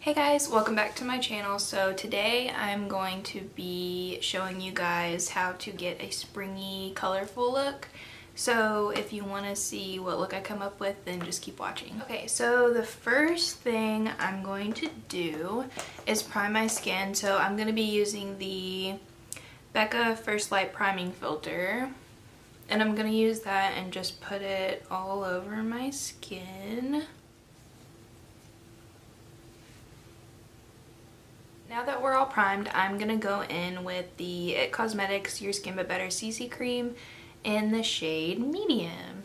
Hey guys, welcome back to my channel. So today I'm going to be showing you guys how to get a springy, colorful look. So if you want to see what look I come up with, then just keep watching. Okay, so the first thing I'm going to do is prime my skin. So I'm going to be using the Becca First Light Priming Filter. And I'm going to use that and just put it all over my skin. Now that we're all primed, I'm going to go in with the IT Cosmetics Your Skin But Better CC Cream in the shade Medium.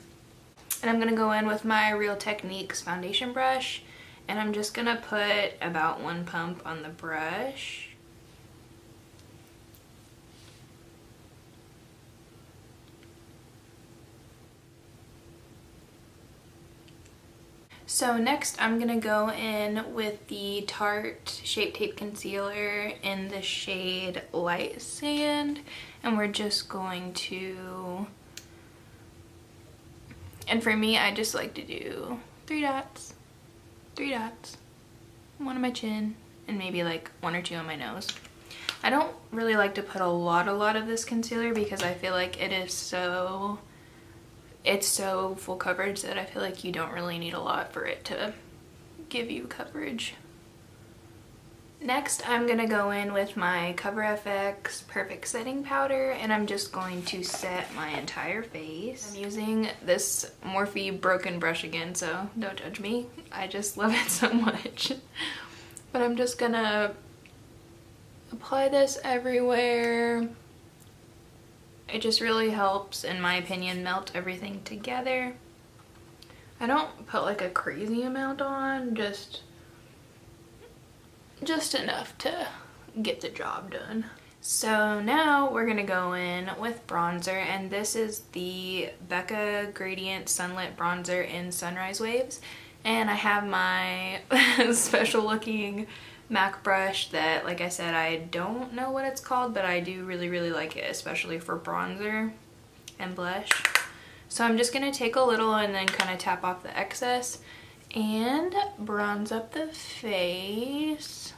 And I'm going to go in with my Real Techniques foundation brush, and I'm just going to put about one pump on the brush. So next I'm going to go in with the Tarte Shape Tape Concealer in the shade Light Sand, and we're just going to, and for me I just like to do three dots, one on my chin, and maybe like one or two on my nose. I don't really like to put a lot of this concealer because I feel like it's so full coverage that I feel like you don't really need a lot for it to give you coverage. Next, I'm going to go in with my Cover FX Perfect Setting Powder, and I'm just going to set my entire face. I'm using this Morphe broken brush again, so don't judge me. I just love it so much. But I'm just going to apply this everywhere. It just really helps, in my opinion, melt everything together. I don't put like a crazy amount on, just enough to get the job done. So now we're gonna go in with bronzer, and this is the Becca Gradient Sunlit Bronzer in Sunrise Waves. And I have my special looking MAC brush that, like I said, I don't know what it's called, but I do really like it, especially for bronzer and blush. So I'm just going to take a little and then kind of tap off the excess and bronze up the face.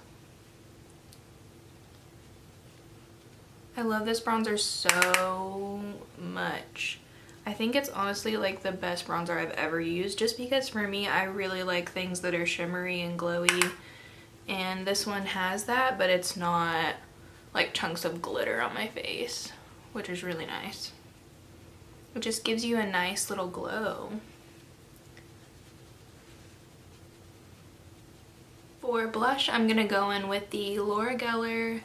I love this bronzer so much. I think it's honestly like the best bronzer I've ever used, just because for me, I really like things that are shimmery and glowy. And this one has that, but it's not like chunks of glitter on my face, which is really nice. It just gives you a nice little glow. For blush, I'm gonna go in with the Laura Geller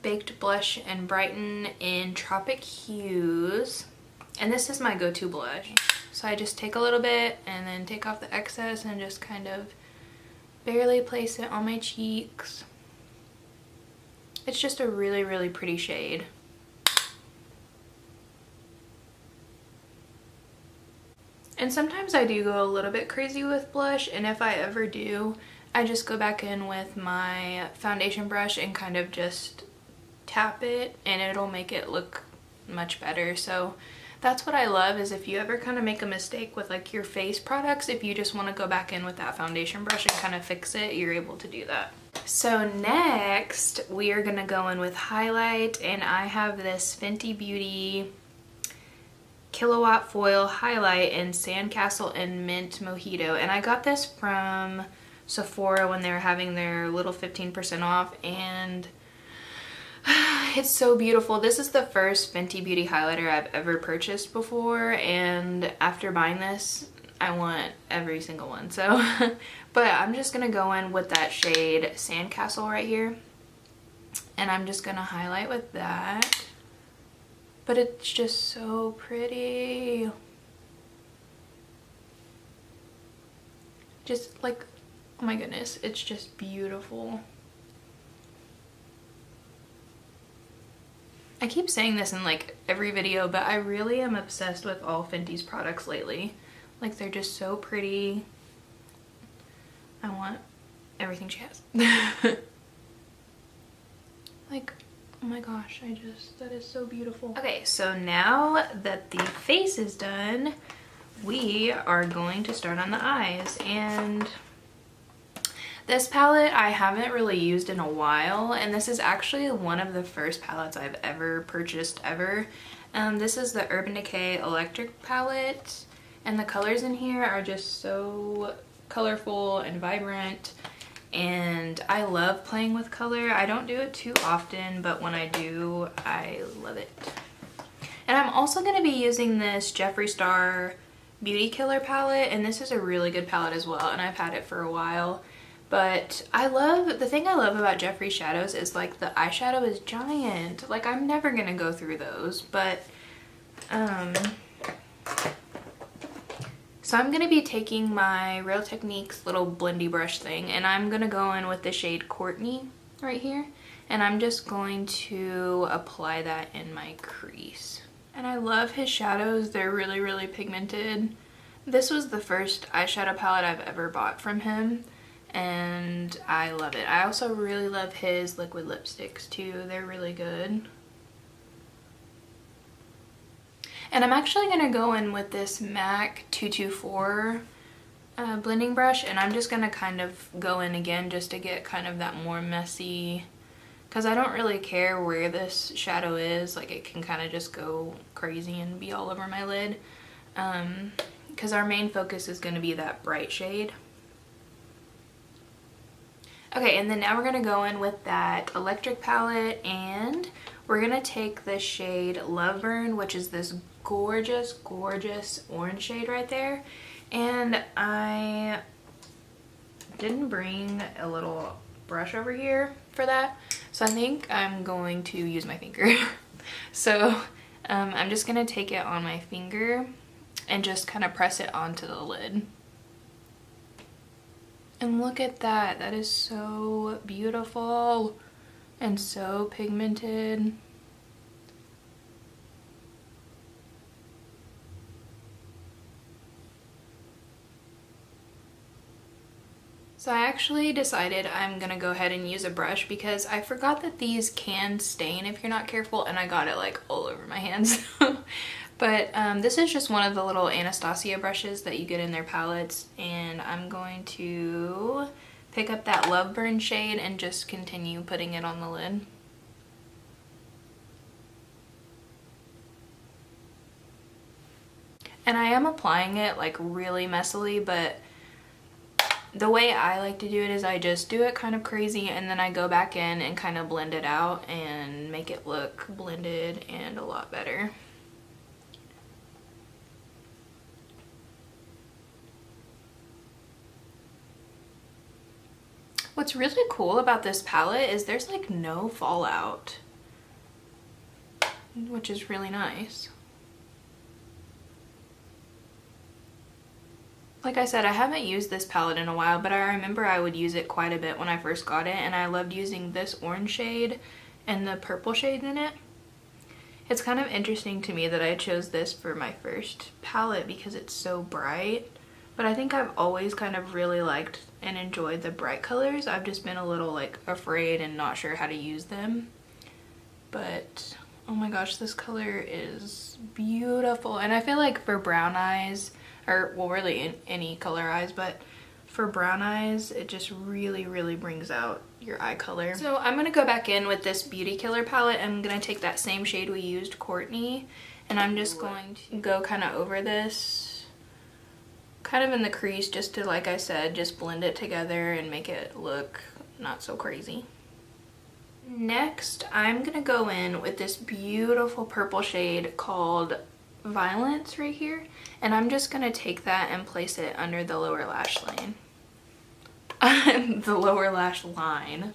Baked Blush and Brighten in Tropic Hughes. And this is my go-to blush. So I just take a little bit and then take off the excess and just kind of barely place it on my cheeks. It's just a really pretty shade. And sometimes I do go a little bit crazy with blush, and if I ever do, I just go back in with my foundation brush and kind of just tap it, and it'll make it look much better. So that's what I love, is if you ever kind of make a mistake with like your face products, if you just want to go back in with that foundation brush and kind of fix it, you're able to do that. So next we are going to go in with highlight, and I have this Fenty Beauty Kilowatt Foil Highlight in Sandcastle and Mint Mojito, and I got this from Sephora when they were having their little 15% off, and it's so beautiful. This is the first Fenty Beauty highlighter I've ever purchased before, and after buying this, I want every single one. So, but I'm just gonna go in with that shade Sandcastle right here, and I'm just gonna highlight with that. But it's just so pretty. Just like, oh my goodness, it's just beautiful. I keep saying this in like every video, but I really am obsessed with all Fenty's products lately. Like, they're just so pretty. I want everything she has. Like, oh my gosh, that is so beautiful. Okay, so now that the face is done, we are going to start on the eyes. And This palette I haven't really used in a while, and this is actually one of the first palettes I've ever purchased ever. This is the Urban Decay Electric palette, and the colors in here are just so colorful and vibrant, and I love playing with color. I don't do it too often, but when I do, I love it. And I'm also going to be using this Jeffree Star Beauty Killer palette, and this is a really good palette as well, and I've had it for a while. But the thing I love about Jeffree shadows is like the eyeshadow is giant. Like I'm never gonna go through those, but so I'm gonna be taking my Real Techniques little blendy brush thing, and I'm gonna go in with the shade Courtney right here, and I'm just going to apply that in my crease. And I love his shadows. They're really, really pigmented. This was the first eyeshadow palette I've ever bought from him, and I love it. I also really love his liquid lipsticks too. They're really good. And I'm actually going to go in with this MAC 224 blending brush, and I'm just going to kind of go in again just to get kind of that more messy, because I don't really care where this shadow is. Like it can kind of just go crazy and be all over my lid, because our main focus is going to be that bright shade. Okay, and then now we're going to go in with that electric palette, and we're going to take the shade Love Burn, which is this gorgeous, gorgeous orange shade right there. And I didn't bring a little brush over here for that, so I think I'm going to use my finger. So I'm just going to take it on my finger and just kind of press it onto the lid. And look at that, that is so beautiful and so pigmented. So I actually decided I'm gonna go ahead and use a brush because I forgot that these can stain if you're not careful, and I got it like all over my hands. But this is just one of the little Anastasia brushes that you get in their palettes, and I'm going to pick up that Love Burn shade and just continue putting it on the lid. And I am applying it like really messily, but the way I like to do it is I just do it kind of crazy, and then I go back in and kind of blend it out and make it look blended and a lot better. What's really cool about this palette is there's like no fallout, which is really nice. Like I said, I haven't used this palette in a while, but I remember I would use it quite a bit when I first got it, and I loved using this orange shade and the purple shades in it. It's kind of interesting to me that I chose this for my first palette because it's so bright, but I think I've always kind of really liked and enjoyed the bright colors. I've just been a little like afraid and not sure how to use them. But oh my gosh, this color is beautiful. And I feel like for brown eyes, or well really in any color eyes, but for brown eyes it just really, really brings out your eye color. So I'm gonna go back in with this Beauty Killer palette. I'm gonna take that same shade we used, Courtney, and I'm just going to go kind of over this, kind of in the crease, just to, like I said, just blend it together and make it look not so crazy. Next, I'm gonna go in with this beautiful purple shade called Violence right here, and I'm just gonna take that and place it under the lower lash line. The lower lash line.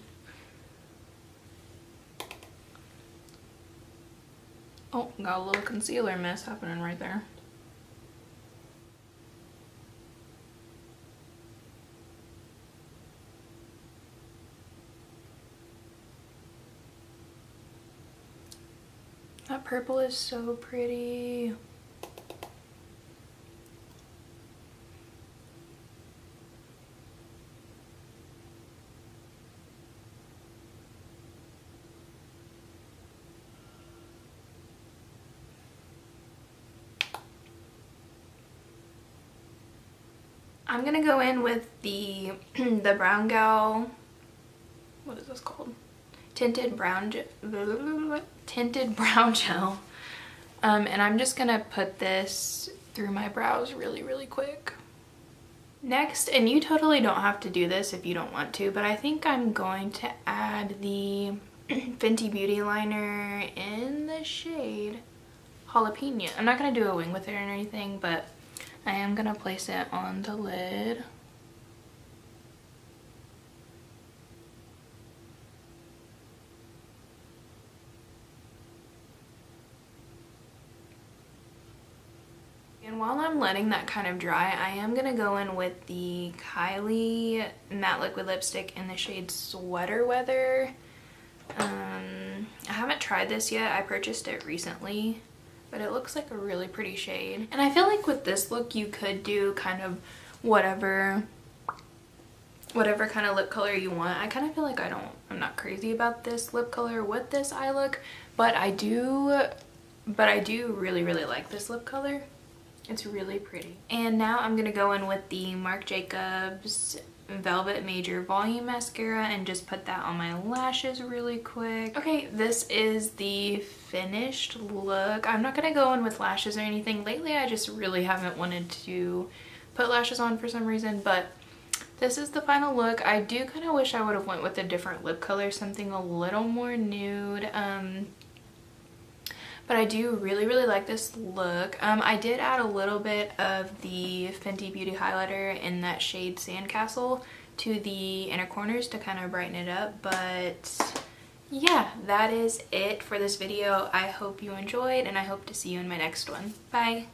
Oh, got a little concealer mess happening right there. That purple is so pretty. I'm gonna go in with the the Brown Gal, what is this called? Tinted brown gel. And I'm just gonna put this through my brows really quick. Next, and you totally don't have to do this if you don't want to, but I think I'm going to add the Fenty Beauty liner in the shade Jalapeno. I'm not gonna do a wing with it or anything, but I am gonna place it on the lid. And while I'm letting that kind of dry, I am going to go in with the Kylie matte liquid lipstick in the shade Sweater Weather. I haven't tried this yet. I purchased it recently, but it looks like a really pretty shade. And I feel like with this look you could do kind of whatever kind of lip color you want. I kind of feel like I'm not crazy about this lip color with this eye look, but I do really like this lip color. It's really pretty. And now I'm gonna go in with the Marc Jacobs Velvet Major Volume Mascara and just put that on my lashes really quick. Okay, this is the finished look. I'm not gonna go in with lashes or anything. Lately I just really haven't wanted to put lashes on for some reason, but this is the final look. I do kind of wish I would have went with a different lip color, something a little more nude. But I do really like this look. I did add a little bit of the Fenty Beauty highlighter in that shade Sandcastle to the inner corners to kind of brighten it up. But yeah, that is it for this video. I hope you enjoyed and I hope to see you in my next one. Bye!